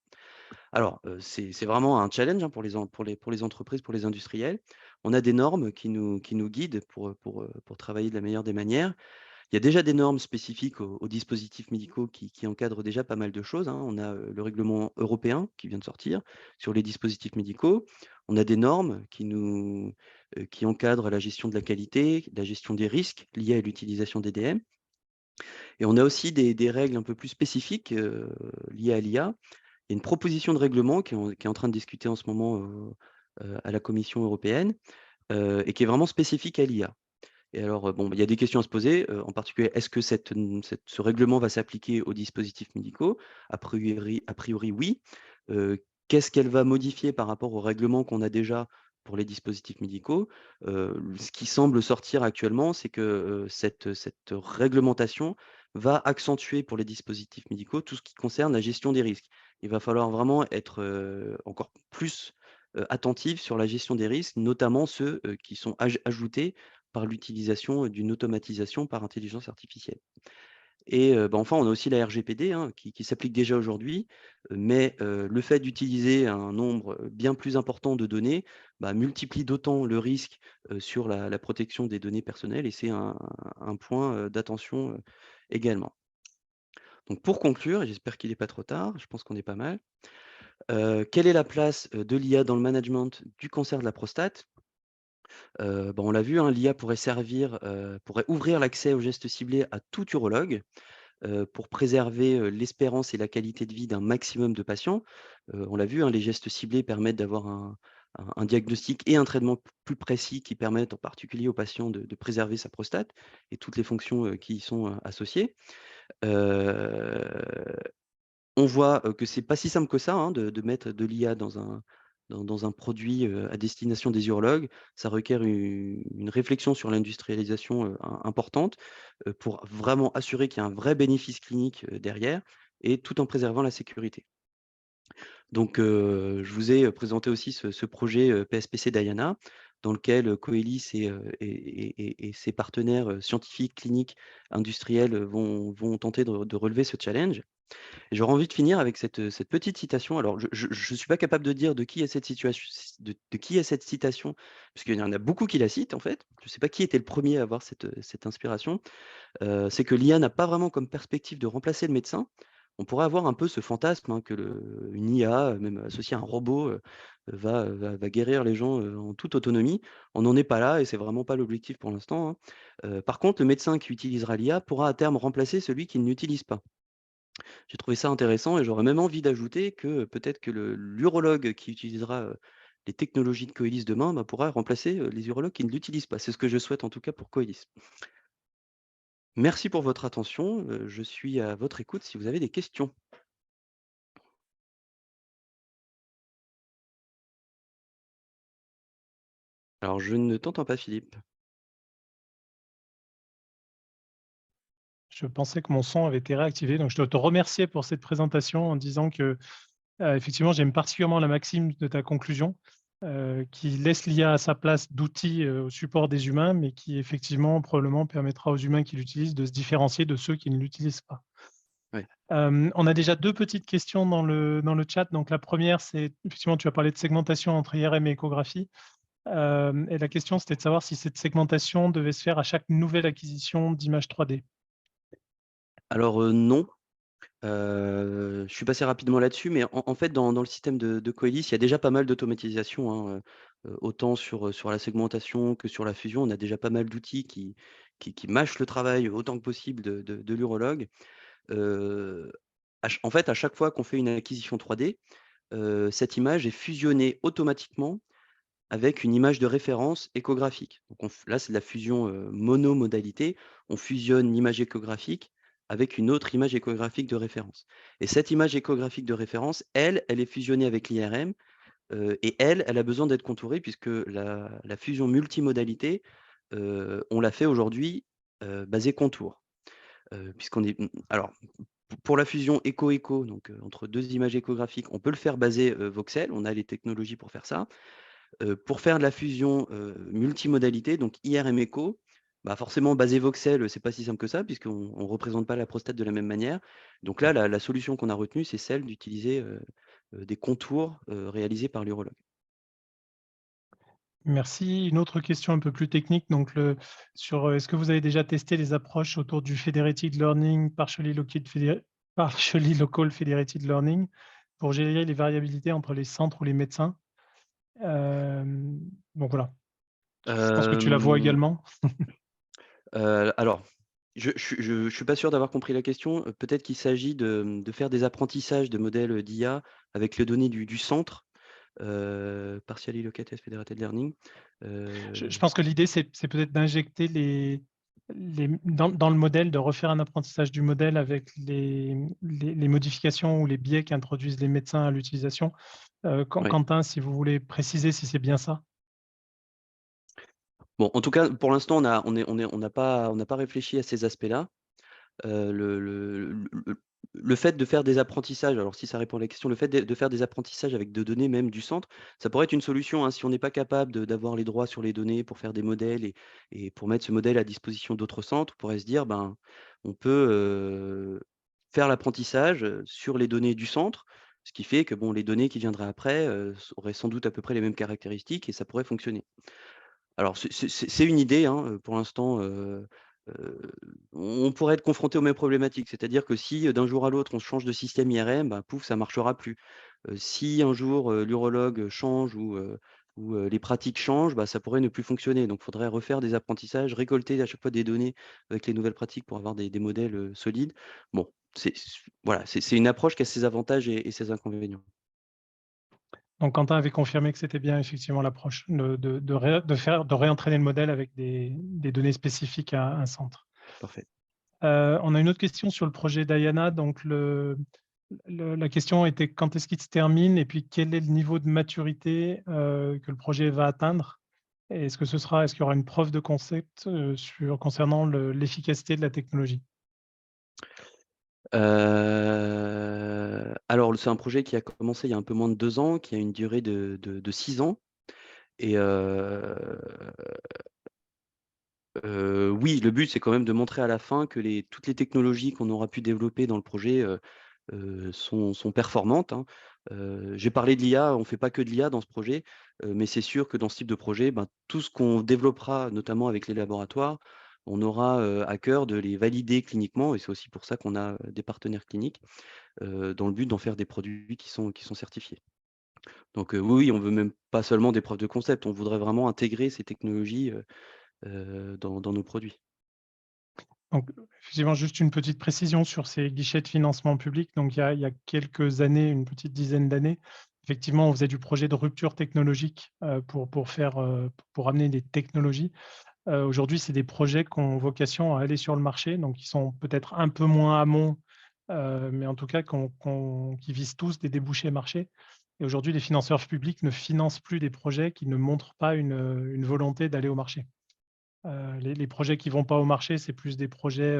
S2: Alors, c'est vraiment un challenge, hein, pour les entreprises, pour les industriels. On a des normes qui nous guident pour travailler de la meilleure des manières. Il y a déjà des normes spécifiques aux dispositifs médicaux qui encadrent déjà pas mal de choses, hein. On a, le règlement européen qui vient de sortir sur les dispositifs médicaux. On a des normes qui encadrent la gestion de la qualité, la gestion des risques liés à l'utilisation d'EDM et on a aussi des règles un peu plus spécifiques, liées à l'IA. Il y a une proposition de règlement qui est en train de discuter en ce moment, à la Commission européenne, et qui est vraiment spécifique à l'IA. Et alors, bon, il y a des questions à se poser, en particulier, est-ce que ce règlement va s'appliquer aux dispositifs médicaux? A priori oui. Qu'est-ce qu'elle va modifier par rapport au règlement qu'on a déjà pour les dispositifs médicaux? Ce qui semble sortir actuellement, c'est que, cette réglementation va accentuer pour les dispositifs médicaux tout ce qui concerne la gestion des risques. Il va falloir vraiment être, encore plus, attentif sur la gestion des risques, notamment ceux, qui sont ajoutés par l'utilisation, d'une automatisation par intelligence artificielle et enfin, on a aussi la RGPD, hein, qui s'applique déjà aujourd'hui, mais le fait d'utiliser un nombre, bien plus important de données, multiplie d'autant le risque, sur la protection des données personnelles et c'est un point, d'attention, également. Donc pour conclure et j'espère qu'il est pas trop tard, je pense qu'on est pas mal, quelle est la place, de l'IA dans le management du cancer de la prostate? On l'a vu, hein, l'IA pourrait ouvrir l'accès aux gestes ciblés à tout urologue, pour préserver, l'espérance et la qualité de vie d'un maximum de patients. On l'a vu, hein, les gestes ciblés permettent d'avoir un diagnostic et un traitement plus précis qui permettent en particulier aux patients de préserver sa prostate et toutes les fonctions, qui y sont, associées. Heu on voit, que c'est pas si simple que ça, hein, de mettre de l'IA dans un produit, à destination des urologues. Ça requiert une réflexion sur l'industrialisation, importante, pour vraiment assurer qu'il y a un vrai bénéfice clinique, derrière et tout en préservant la sécurité. Donc, je vous ai, présenté aussi ce projet, PSPC Diana, dans lequel, Coelis et ses partenaires, scientifiques, cliniques, industriels, vont tenter de relever ce challenge. Et j'aurais envie de finir avec cette petite citation. Alors je suis pas capable de dire de qui est cette situation de qui est cette citation, puisqu'il y en a beaucoup qui la citent en fait. Je ne sais pas qui était le premier à avoir cette inspiration. C'est que l'IA n'a pas vraiment comme perspective de remplacer le médecin. On pourrait avoir un peu ce fantasme, hein, que une IA, même associée à un robot, va guérir les gens, en toute autonomie. On n'en est pas là et c'est vraiment pas l'objectif pour l'instant, hein. Par contre, le médecin qui utilisera l'IA pourra à terme remplacer celui qui ne l'utilise pas. J'ai trouvé ça intéressant et j'aurais même envie d'ajouter que peut-être que l'urologue qui utilisera, les technologies de Coelis demain, bah, pourra remplacer, les urologues qui ne l'utilisent pas. C'est ce que je souhaite en tout cas pour Coelis. Merci pour votre attention, je suis à votre écoute si vous avez des questions. Alors je ne t'entends pas Philippe.
S1: Je pensais que mon son avait été réactivé, donc je dois te remercier pour cette présentation en disant que, effectivement, j'aime particulièrement la maxime de ta conclusion, qui laisse l'IA à sa place d'outil, au support des humains, mais qui effectivement, probablement permettra aux humains qui l'utilisent de se différencier de ceux qui ne l'utilisent pas.
S2: Ouais.
S1: On a déjà 2 petites questions dans le chat. Donc la première, c'est effectivement, tu as parlé de segmentation entre IRM et échographie. Et la question, c'était de savoir si cette segmentation devait se faire à chaque nouvelle acquisition d'images 3D.
S2: Alors, non, je suis passé rapidement là-dessus, mais en fait, dans le système de Coelis, il y a déjà pas mal d'automatisation, hein, autant sur la segmentation que sur la fusion. On a déjà pas mal d'outils qui mâchent le travail autant que possible de l'urologue. Heu, en fait, à chaque fois qu'on fait une acquisition 3D, cette image est fusionnée automatiquement avec une image de référence échographique. Donc là, c'est de la fusion, monomodalité. On fusionne l'image échographique avec une autre image échographique de référence et cette image échographique de référence, elle est fusionnée avec l'IRM, et elle a besoin d'être contourée puisque la fusion multimodalité, on l'a fait aujourd'hui, basée contour. Puisqu'on est alors pour la fusion écho-écho, donc entre 2 images échographiques, on peut le faire basé, voxel, on a les technologies pour faire ça. Pour faire de la fusion, multimodalité, donc IRM écho, bah, forcément basé voxel, c'est pas si simple que ça puisqu'on représente pas la prostate de la même manière. Donc là, la solution qu'on a retenue, c'est celle d'utiliser, des contours, réalisés par l'urologue.
S1: Merci. Une autre question un peu plus technique, donc sur, est-ce que vous avez déjà testé les approches autour du federated learning, partially local federated learning pour gérer les variabilités entre les centres ou les médecins? Donc voilà, je pense que tu la vois
S2: Hem,
S1: également.
S2: alors, je suis pas sûr d'avoir compris la question. Peut-être qu'il s'agit de faire des apprentissages de modèles, d'IA avec les données du centre, partially located federated learning.
S1: Je pense que l'idée, c'est peut-être d'injecter dans le modèle, de refaire un apprentissage du modèle avec les modifications ou les biais qu'introduisent les médecins à l'utilisation.
S2: Ouais.
S1: Quentin, si vous voulez préciser si c'est bien ça?
S2: Bon, en tout cas, pour l'instant, on n'a pas réfléchi à ces aspects-là. Le fait de faire des apprentissages, alors si ça répond à la question, le fait de faire des apprentissages avec de données même du centre, ça pourrait être une solution, hein, si on n'est pas capable d'avoir les droits sur les données pour faire des modèles et pour mettre ce modèle à disposition d'autres centres, on pourrait se dire, ben, on peut, faire l'apprentissage, sur les données du centre, ce qui fait que, bon, les données qui viendraient après, auraient sans doute à peu près les mêmes caractéristiques et ça pourrait fonctionner. Alors c'est une idée, hein, pour l'instant, on pourrait être confronté aux mêmes problématiques. C'est-à-dire que si, d'un jour à l'autre, on change de système IRM, bah, pouf, ça marchera plus. Si un jour, l'urologue change ou les pratiques changent, bah, ça pourrait ne plus fonctionner. Donc il faudrait refaire des apprentissages, récolter à chaque fois des données avec les nouvelles pratiques pour avoir des modèles, solides. Bon, voilà, c'est une approche qui a ses avantages et ses inconvénients.
S1: Donc Quentin avait confirmé que c'était bien effectivement l'approche de réentraîner le modèle avec des données spécifiques à un centre.
S2: Parfait.
S1: On a une autre question sur le projet Diana. Donc la question était quand est-ce qu'il se termine et puis quel est le niveau de maturité, que le projet va atteindre? Et est-ce qu'il y aura une preuve de concept, concernant l'efficacité de la technologie?
S2: Alors c'est un projet qui a commencé il y a un peu moins de 2 ans, qui a une durée de 6 ans et oui, le but, c'est quand même de montrer à la fin que toutes les technologies qu'on aura pu développer dans le projet, sont performantes, hein. J'ai parlé de l'IA, on ne fait pas que de l'IA dans ce projet, mais c'est sûr que dans ce type de projet, ben, tout ce qu'on développera, notamment avec les laboratoires, on aura, à cœur de les valider cliniquement et c'est aussi pour ça qu'on a, des partenaires cliniques, dans le but d'en faire des produits qui sont certifiés. Donc, oui, oui, on veut même pas seulement des preuves de concept, on voudrait vraiment intégrer ces technologies, dans nos produits.
S1: Donc, effectivement, juste une petite précision sur ces guichets de financement public. Donc, il y a quelques années, une petite dizaine d'années, effectivement, on faisait du projet de rupture technologique, pour faire, pour amener des technologies. Aujourd'hui, c'est des projets qui ont vocation à aller sur le marché, donc qui sont peut-être un peu moins amont, mais en tout cas qui visent tous des débouchés marché. Et aujourd'hui, les financeurs publics ne financent plus des projets qui ne montrent pas une volonté d'aller au marché. Les projets qui vont pas au marché, c'est plus des projets,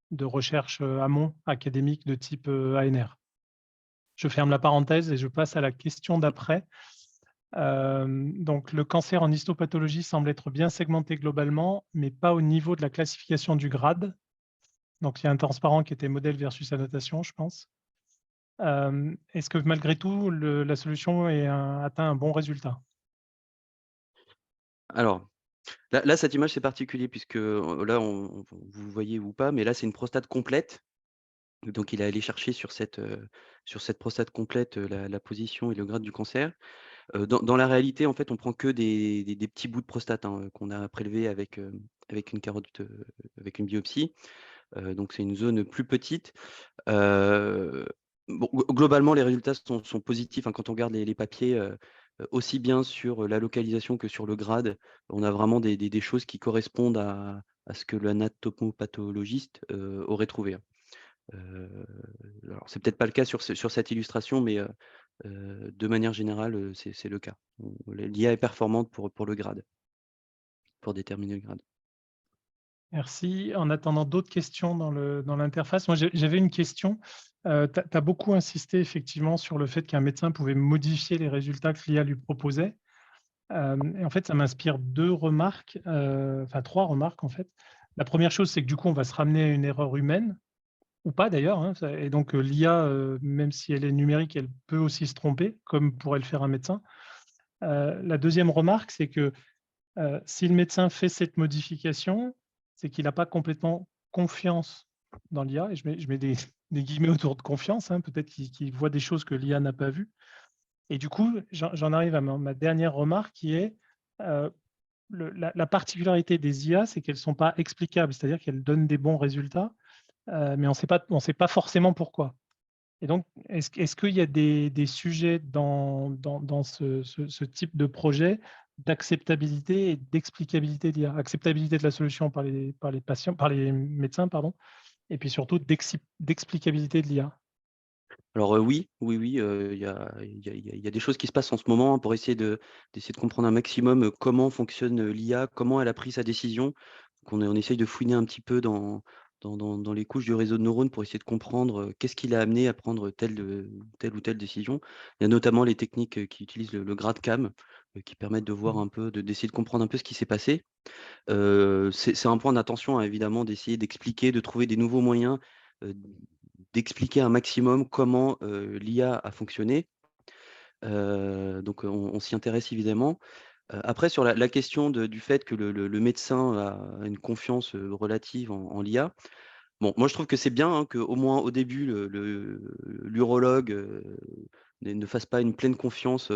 S1: de recherche, amont, académique de type, ANR. Je ferme la parenthèse et je passe à la question d'après. Donc le cancer en histopathologie semble être bien segmenté globalement, mais pas au niveau de la classification du grade. Donc il y a un transparent qui était modèle versus annotation, je pense. Est-ce que malgré tout, la solution atteint un bon résultat?
S2: Alors, là, cette image, c'est particulier puisque, là, vous voyez ou pas, mais là, c'est une prostate complète. Donc il est allé chercher sur cette prostate complète, la position et le grade du cancer. Dans la réalité, en fait, on prend que des petits bouts de prostate, hein, qu'on a prélevés avec une carotte, avec une biopsie. Donc c'est une zone plus petite. Heu, bon, globalement, les résultats sont positifs, hein, quand on regarde les papiers, aussi bien sur la localisation que sur le grade. On a vraiment des choses qui correspondent à ce que l'anatomopathologiste, aurait trouvé, hein. Heu, alors c'est peut-être pas le cas sur cette illustration, mais de manière générale, c'est le cas. L'IA est performante pour le grade, pour déterminer le grade.
S1: Merci. En attendant d'autres questions dans l'interface, moi j'avais une question. Tu as beaucoup insisté effectivement sur le fait qu'un médecin pouvait modifier les résultats que l'IA lui proposait. Et en fait, ça m'inspire 2 remarques, enfin 3 remarques en fait. La première chose, c'est que du coup, on va se ramener à une erreur humaine ou pas d'ailleurs, hein, ça et donc l'IA, même si elle est numérique, elle peut aussi se tromper, comme pourrait le faire un médecin. La deuxième remarque, c'est que, si le médecin fait cette modification, c'est qu'il n'a pas complètement confiance dans l'IA et je mets des guillemets autour de confiance, hein, peut-être qu'il voit des choses que l'IA n'a pas vues et du coup, j'en arrive à ma dernière remarque qui est, heu, la particularité des IA, c'est qu'elles ne sont pas explicables, c'est-à-dire qu'elles donnent des bons résultats, mais on sait pas forcément pourquoi. Et donc, est-ce qu'il y a des sujets dans ce type de projet d'acceptabilité et d'explicabilité de l'IA? Acceptabilité de la solution par les patients par les médecins, pardon, et puis surtout d'explicabilité de l'IA?
S2: Alors, oui, oui, oui, il y a des choses qui se passent en ce moment, hein, pour d'essayer de comprendre un maximum, comment fonctionne, l'IA, comment elle a pris sa décision. On essaye de fouiner un petit peu dans les couches du réseau de neurones pour essayer de comprendre, qu'est-ce qui l'a amené à prendre telle ou telle décision. Il y a notamment les techniques, qui utilisent le GradCam, qui permettent de voir
S1: Mmh.
S2: un peu d'essayer de comprendre un peu ce qui s'est passé. C'est un point d'attention, hein, évidemment, d'essayer d'expliquer, de trouver des nouveaux moyens, heu, d'expliquer un maximum comment, l'IA a fonctionné. Donc on s'y intéresse évidemment. Après sur la question du fait que le médecin a une confiance, relative en l'IA. Bon, moi je trouve que c'est bien, hein, qu'au moins au début l'urologue, ne fasse pas une pleine confiance,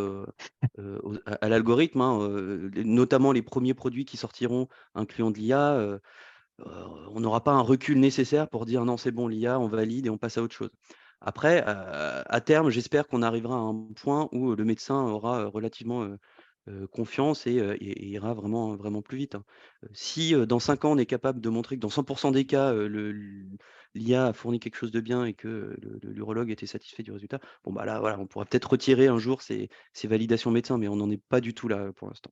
S2: à l'algorithme, hein, notamment les premiers produits qui sortiront incluant de l'IA, Heu, on n'aura pas un recul nécessaire pour dire: «Non, c'est bon, l'IA, on valide et on passe à autre chose». Après, à terme, j'espère qu'on arrivera à un point où le médecin aura, relativement, confiance et ira vraiment plus vite, hein. Si, dans 5 ans, on est capable de montrer que dans 100 des cas, l'IA a fourni quelque chose de bien et que l'urologue était satisfait du résultat, bon, bah, là, voilà, on pourra peut-être retirer un jour ces validations médecins, mais on n'en est pas du tout là, pour l'instant.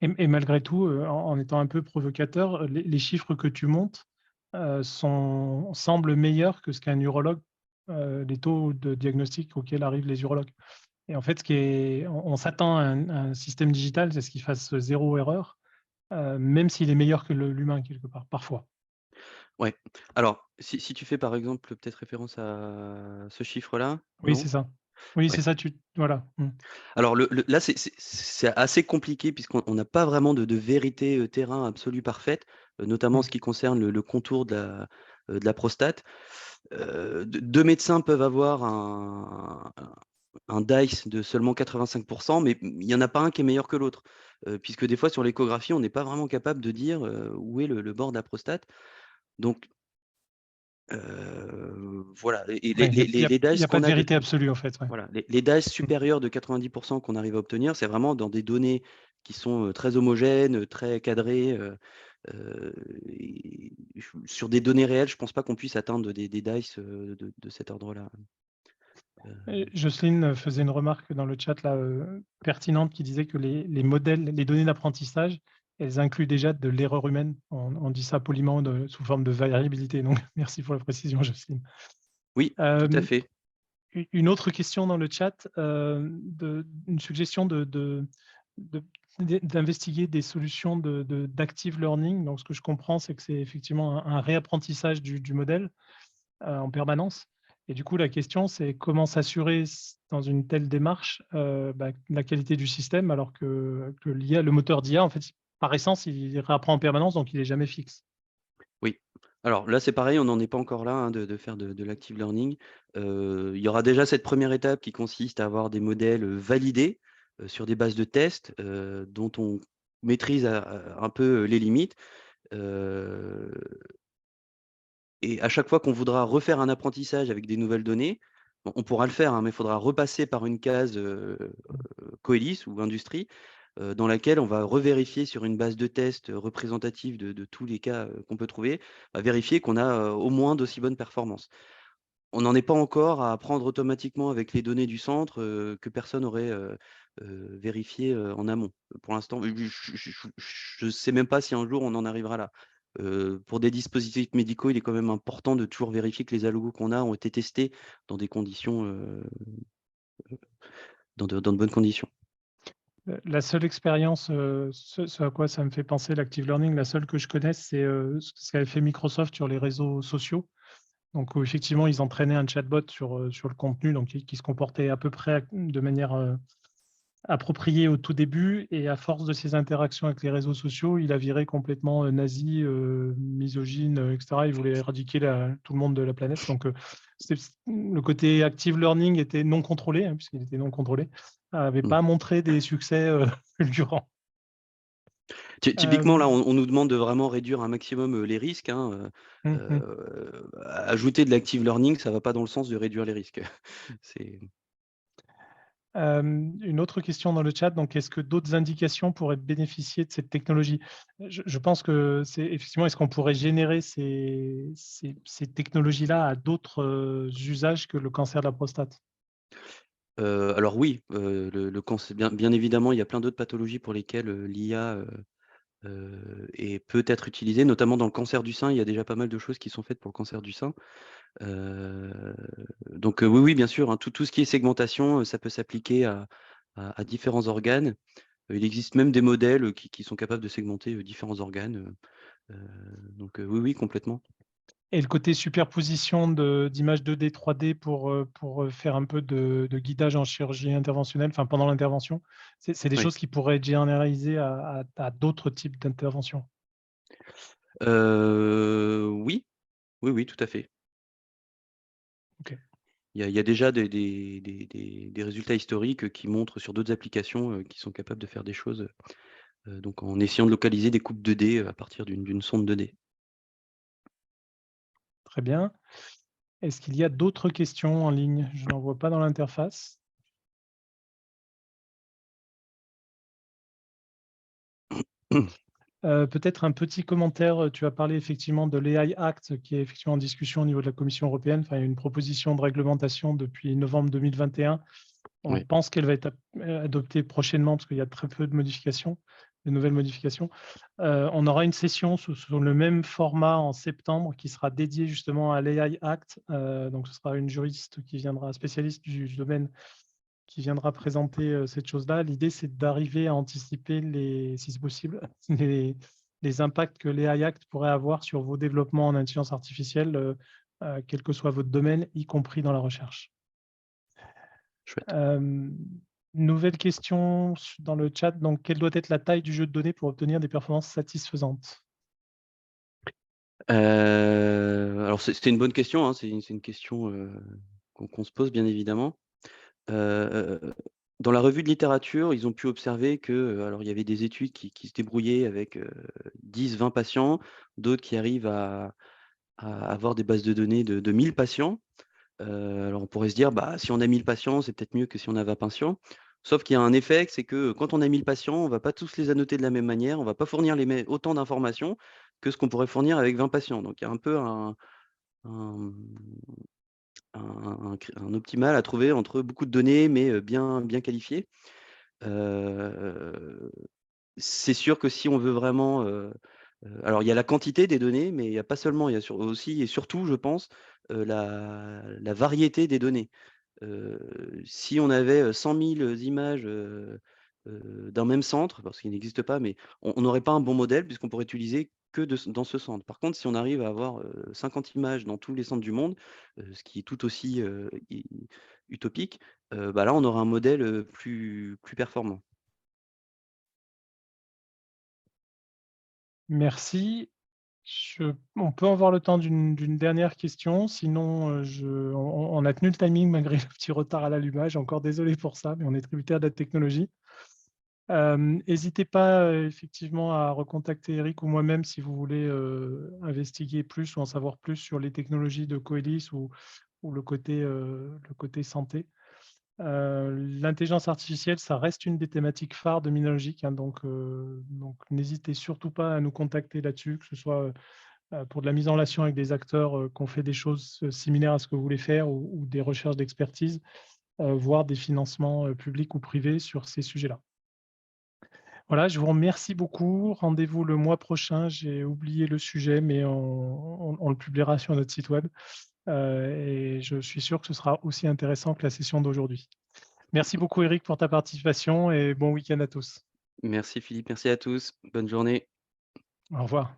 S1: Et malgré tout, en étant un peu provocateur, les chiffres que tu montes, semblent meilleurs que ce qu'un urologue, les taux de diagnostic auxquels arrivent les urologues. Et en fait, on s'attend à un système digital, c'est ce qui fasse 0 erreur, même s'il est meilleur que l'humain quelque part, parfois.
S2: Ouais. Alors, si tu fais, par exemple, peut-être référence à ce chiffre-là,
S1: Oui,
S2: non?
S1: c'est ça. Oui,
S2: Ouais.
S1: c'est ça, voilà. Mmh.
S2: Alors là, c'est assez compliqué puisqu'on n'a pas vraiment de vérité, terrain absolue parfaite. notamment en ce qui concerne le contour de la prostate. 2 médecins peuvent avoir un DICE de seulement 85, mais il n'y en a pas un qui est meilleur que l'autre. Puisque des fois sur l'échographie, on n'est pas vraiment capable de dire, où est le bord de la prostate. Donc, voilà, et
S1: Ouais,
S2: les
S1: il y
S2: DICE
S1: a pas
S2: qu'on
S1: de
S2: a de
S1: vérité absolue, en fait, ouais.
S2: voilà, les DICE
S1: Mmh.
S2: supérieurs de 90 qu'on arrive à obtenir, c'est vraiment dans des données qui sont, très homogènes, très cadrées, et sur des données réelles, je pense pas qu'on puisse atteindre des DICE, de cet ordre-là.
S1: Et
S2: Heu,
S1: Jocelyne faisait une remarque dans le chat là, pertinente, qui disait que les modèles, les données d'apprentissage, elles incluent déjà de l'erreur humaine. On dit ça poliment sous forme de variabilité, donc merci pour la précision, Jocelyne.
S2: oui, tout à
S1: Hem,
S2: fait.
S1: une autre question dans le chat, une suggestion de d'investiguer des solutions d'active learning. Donc ce que je comprends, c'est que c'est effectivement un réapprentissage du modèle, en permanence. Et du coup, la question, c'est comment s'assurer dans une telle démarche, la qualité du système, alors que l'IA, le moteur d'IA, en fait, par essence, il réapprend en permanence, donc il est jamais fixe.
S2: Oui. Alors là, c'est pareil, on n'en est pas encore là, hein, de faire de l'active learning. Il y aura déjà cette première étape qui consiste à avoir des modèles, validés, sur des bases de tests, dont on maîtrise un peu les limites. Heu Et à chaque fois qu'on voudra refaire un apprentissage avec des nouvelles données, on pourra le faire, hein, mais il faudra repasser par une case, Coelis ou industrie, dans laquelle on va revérifier sur une base de tests, représentative de tous les cas, qu'on peut trouver, vérifier qu'on a, au moins d'aussi bonnes performances. On n'en est pas encore à apprendre automatiquement avec les données du centre, que personne aurait, vérifié, en amont. Pour l'instant, je ne sais même pas si un jour on en arrivera là. Pour des dispositifs médicaux, il est quand même important de toujours vérifier que les algos qu'on a ont été testés dans des conditions, dans de bonnes conditions.
S1: La seule expérience, ce à quoi ça me fait penser l'active learning, la seule que je connaisse, c'est, ce qu'avait fait Microsoft sur les réseaux sociaux. Donc où effectivement, ils entraînaient un chatbot sur le contenu, donc qui se comportait à peu près de manière, approprié au tout début, et à force de ses interactions avec les réseaux sociaux, il a viré complètement, nazi, misogyne, et cetera. Il voulait éradiquer tout le monde de la planète. Donc, le côté active learning était non contrôlé, hein, puisqu'il était non contrôlé, avait
S2: Mmh.
S1: pas montré des succès, fulgurants.
S2: Typiquement, là,
S1: Hem,
S2: on nous demande de vraiment réduire un maximum, les risques, hein,
S1: mmh mh.
S2: ajouter de l'active learning, ça va pas dans le sens de réduire les risques. C'est
S1: Une autre question dans le chat, donc est-ce que d'autres indications pourraient bénéficier de cette technologie? Je pense que c'est effectivement, est-ce qu'on pourrait générer ces technologies-là à d'autres, usages que le cancer de la prostate?
S2: Alors oui, le cancer bien évidemment, il y a plein d'autres pathologies pour lesquelles, l'IA, peut être utilisée, notamment dans le cancer du sein. Il y a déjà pas mal de choses qui sont faites pour le cancer du sein. Heu, donc oui, oui, bien sûr, hein, tout ce qui est segmentation, ça peut s'appliquer à différents organes. Il existe même des modèles, qui sont capables de segmenter, différents organes, donc oui, oui, complètement.
S1: Et le côté superposition d'images 2D, 3D pour, faire un peu de guidage en chirurgie interventionnelle, enfin pendant l'intervention, c'est des
S2: Oui.
S1: choses qui pourraient être généralisées à d'autres types d'interventions?
S2: Oui, oui, oui, tout à fait.
S1: OK.
S2: Il y a déjà des résultats historiques, qui montrent sur d'autres applications, qui sont capables de faire des choses, donc en essayant de localiser des coupes 2D, à partir d'une sonde 2D.
S1: Très bien. Est-ce qu'il y a d'autres questions en ligne? Je n'en vois pas dans l'interface. Peut-être un petit commentaire, tu as parlé effectivement de l'AI Act qui est effectivement en discussion au niveau de la Commission européenne. Enfin, il y a une proposition de réglementation depuis novembre 2021. On
S2: Oui,
S1: pense qu'elle va être adoptée prochainement parce qu'il y a très peu de modifications, de nouvelles modifications. On aura une session sous le même format en septembre qui sera dédiée justement à l'AI Act. Donc ce sera une juriste qui viendra, spécialiste du domaine, qui viendra présenter, cette chose-là. L'idée, c'est d'arriver à anticiper si c'est possible, les impacts que l'AI Act pourrait avoir sur vos développements en intelligence artificielle, quel que soit votre domaine, y compris dans la recherche.
S2: chouette.
S1: Hem, Nouvelle question dans le chat, donc quelle doit être la taille du jeu de données pour obtenir des performances satisfaisantes?
S2: Alors c'est une bonne question, hein, c'est une question, qu'on se pose bien évidemment. Heu, dans la revue de littérature, ils ont pu observer que, alors il y avait des études qui se débrouillaient avec, 10-20 patients, d'autres qui arrivent à avoir des bases de données de 1 000 patients. Alors on pourrait se dire: «Bah, si on a 1 000 patients, c'est peut-être mieux que si on a 20 patients». Sauf qu'il y a un effet, c'est que quand on a 1 000 patients, on va pas tous les annoter de la même manière, on va pas fournir les mê autant d'informations que ce qu'on pourrait fournir avec 20 patients. Donc il y a un peu un, un optimal à trouver entre beaucoup de données, mais bien qualifiées. Heu, c'est sûr que si on veut vraiment, alors il y a la quantité des données, mais il y a pas seulement, il y a aussi et surtout, je pense, la variété des données. Si on avait, 100 000 images, d'un même centre, parce qu'il n'existe pas, mais on n'aurait pas un bon modèle puisqu'on pourrait utiliser que dans ce centre. Par contre, si on arrive à avoir, 50 images dans tous les centres du monde, ce qui est tout aussi, utopique, bah, là, on aura un modèle, plus performant.
S1: Merci. On peut avoir le temps d'une dernière question, sinon, on a tenu le timing malgré le petit retard à l'allumage. Encore désolé pour ça, mais on est tributaire de la technologie. Hésitez pas, effectivement à recontacter Eric ou moi-même si vous voulez, investiguer plus ou en savoir plus sur les technologies de Coelis ou le côté santé. L'intelligence artificielle, ça reste une des thématiques phares de Minologique, hein, donc n'hésitez surtout pas à nous contacter là-dessus, que ce soit, pour de la mise en relation avec des acteurs, qui ont fait des choses, similaires à ce que vous voulez faire ou des recherches d'expertise, voire des financements, publics ou privés sur ces sujets-là. Voilà, je vous remercie beaucoup. Rendez-vous le mois prochain. J'ai oublié le sujet, mais on le publiera sur notre site web, et je suis sûr que ce sera aussi intéressant que la session d'aujourd'hui. Merci beaucoup Eric pour ta participation et bon week-end à tous.
S2: Merci Philippe, merci à tous. Bonne journée.
S1: Au revoir.